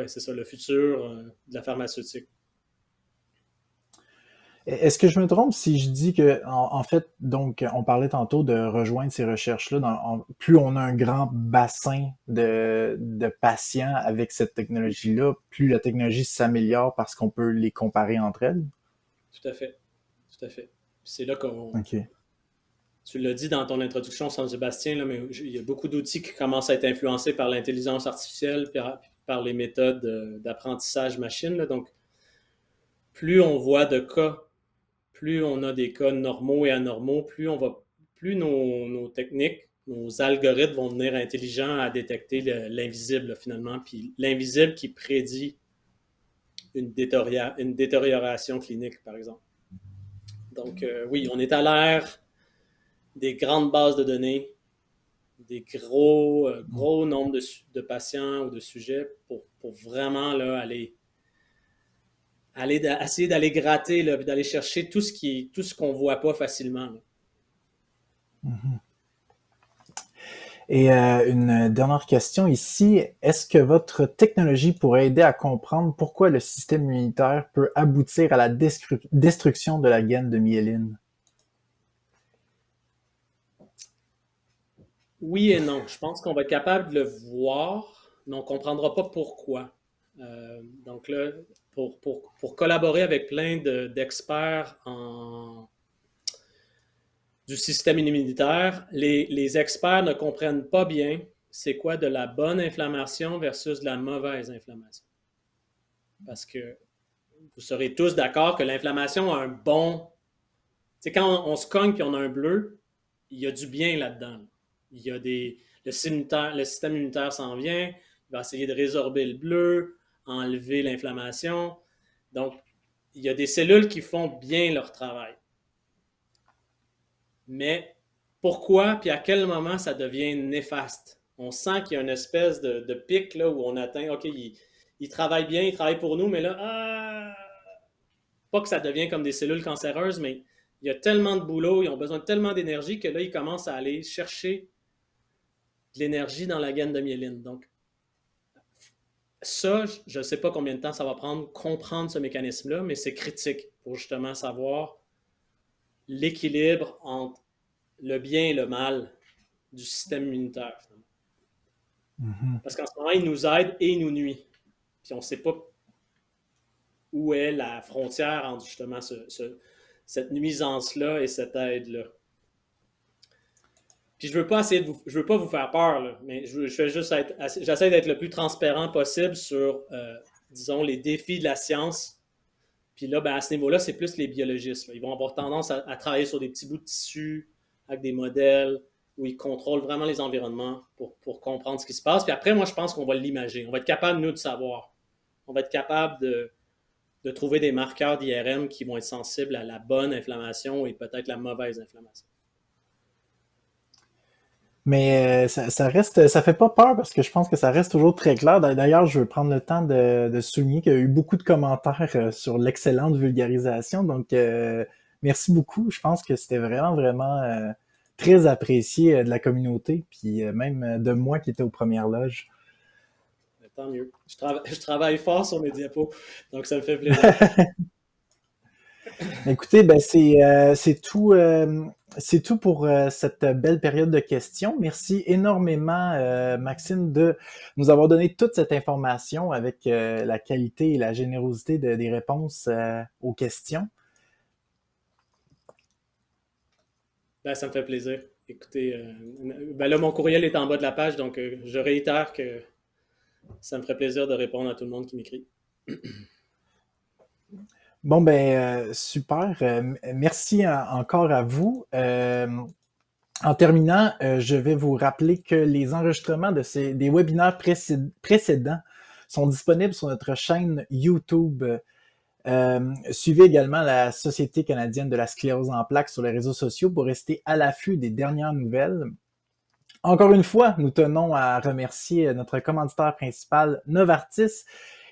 c'est ça, le futur de la pharmaceutique. Est-ce que je me trompe si je dis que, en fait, donc, on parlait tantôt de rejoindre ces recherches-là, plus on a un grand bassin de patients avec cette technologie-là, plus la technologie s'améliore parce qu'on peut les comparer entre elles? Tout à fait. Tout à fait. C'est là qu'on... OK. Tu l'as dit dans ton introduction, Saint-Sébastien, mais il y a beaucoup d'outils qui commencent à être influencés par l'intelligence artificielle, par les méthodes d'apprentissage machine. Là. Donc, plus on voit de cas, plus on a des cas normaux et anormaux, plus nos techniques, nos algorithmes vont devenir intelligents à détecter l'invisible finalement, puis l'invisible qui prédit une détérioration clinique, par exemple. Donc, oui, on est à l'ère des grandes bases de données, des gros nombres de patients ou de sujets pour vraiment là, essayer d'aller gratter, là, d'aller chercher tout ce qu'on ne voit pas facilement. Mm-hmm. Et une dernière question ici, est-ce que votre technologie pourrait aider à comprendre pourquoi le système immunitaire peut aboutir à la destruction de la gaine de myéline? Oui et non. Je pense qu'on va être capable de le voir, mais on ne comprendra pas pourquoi. Donc là, pour collaborer avec plein d'experts du système immunitaire, les experts ne comprennent pas bien c'est quoi de la bonne inflammation versus de la mauvaise inflammation. Parce que vous serez tous d'accord que l'inflammation a un bon... Tu sais, quand on se cogne et on a un bleu, il y a du bien là-dedans. Il y a le système immunitaire s'en vient, il va essayer de résorber le bleu, enlever l'inflammation. Donc, il y a des cellules qui font bien leur travail. Mais pourquoi puis à quel moment ça devient néfaste? On sent qu'il y a une espèce de pic là, où on atteint, OK, il travaille bien, il travaille pour nous, mais là, pas que ça devient comme des cellules cancéreuses, mais il y a tellement de boulot, ils ont besoin de tellement d'énergie que là, ils commencent à aller chercher de l'énergie dans la gaine de myéline. Donc, ça, je ne sais pas combien de temps ça va prendre comprendre ce mécanisme-là, mais c'est critique pour justement savoir l'équilibre entre le bien et le mal du système immunitaire. Mm-hmm. Parce qu'en ce moment, il nous aide et il nous nuit. Puis on ne sait pas où est la frontière entre justement cette nuisance-là et cette aide-là. Puis je veux pas vous faire peur, là, mais j'essaie d'être le plus transparent possible sur, disons, les défis de la science. Puis là, ben, à ce niveau-là, c'est plus les biologistes. Là. Ils vont avoir tendance à travailler sur des petits bouts de tissu avec des modèles où ils contrôlent vraiment les environnements pour comprendre ce qui se passe. Puis après, moi, je pense qu'on va l'imager. On va être capable, nous, de savoir. On va être capable de trouver des marqueurs d'IRM qui vont être sensibles à la bonne inflammation et peut-être la mauvaise inflammation. Mais ça reste, ça fait pas peur parce que je pense que ça reste toujours très clair. D'ailleurs, je veux prendre le temps de souligner qu'il y a eu beaucoup de commentaires sur l'excellente vulgarisation. Donc, merci beaucoup. Je pense que c'était vraiment très apprécié de la communauté, puis même de moi qui étais aux premières loges. Tant mieux. Je travaille fort sur mes diapos, donc ça me fait plaisir. Écoutez, ben c'est tout pour cette belle période de questions. Merci énormément, Maxime, de nous avoir donné toute cette information avec la qualité et la générosité des réponses aux questions. Ben, ça me fait plaisir. Écoutez, ben là, mon courriel est en bas de la page, donc je réitère que ça me ferait plaisir de répondre à tout le monde qui m'écrit. Bon, ben super. Merci encore à vous. En terminant, je vais vous rappeler que les enregistrements des webinaires précédents sont disponibles sur notre chaîne YouTube. Suivez également la Société canadienne de la sclérose en plaques sur les réseaux sociaux pour rester à l'affût des dernières nouvelles. Encore une fois, nous tenons à remercier notre commanditaire principal, Novartis,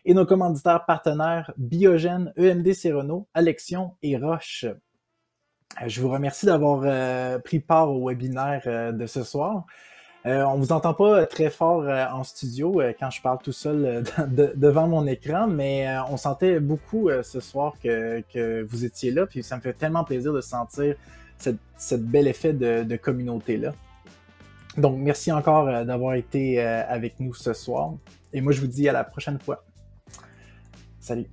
et nos commanditaires partenaires Biogène, EMD Serono, Alexion et Roche. Je vous remercie d'avoir pris part au webinaire de ce soir. On vous entend pas très fort en studio quand je parle tout seul devant mon écran, mais on sentait beaucoup ce soir que vous étiez là, puis ça me fait tellement plaisir de sentir cette bel effet de communauté-là. Donc, merci encore d'avoir été avec nous ce soir. Et moi, je vous dis à la prochaine fois. Salut!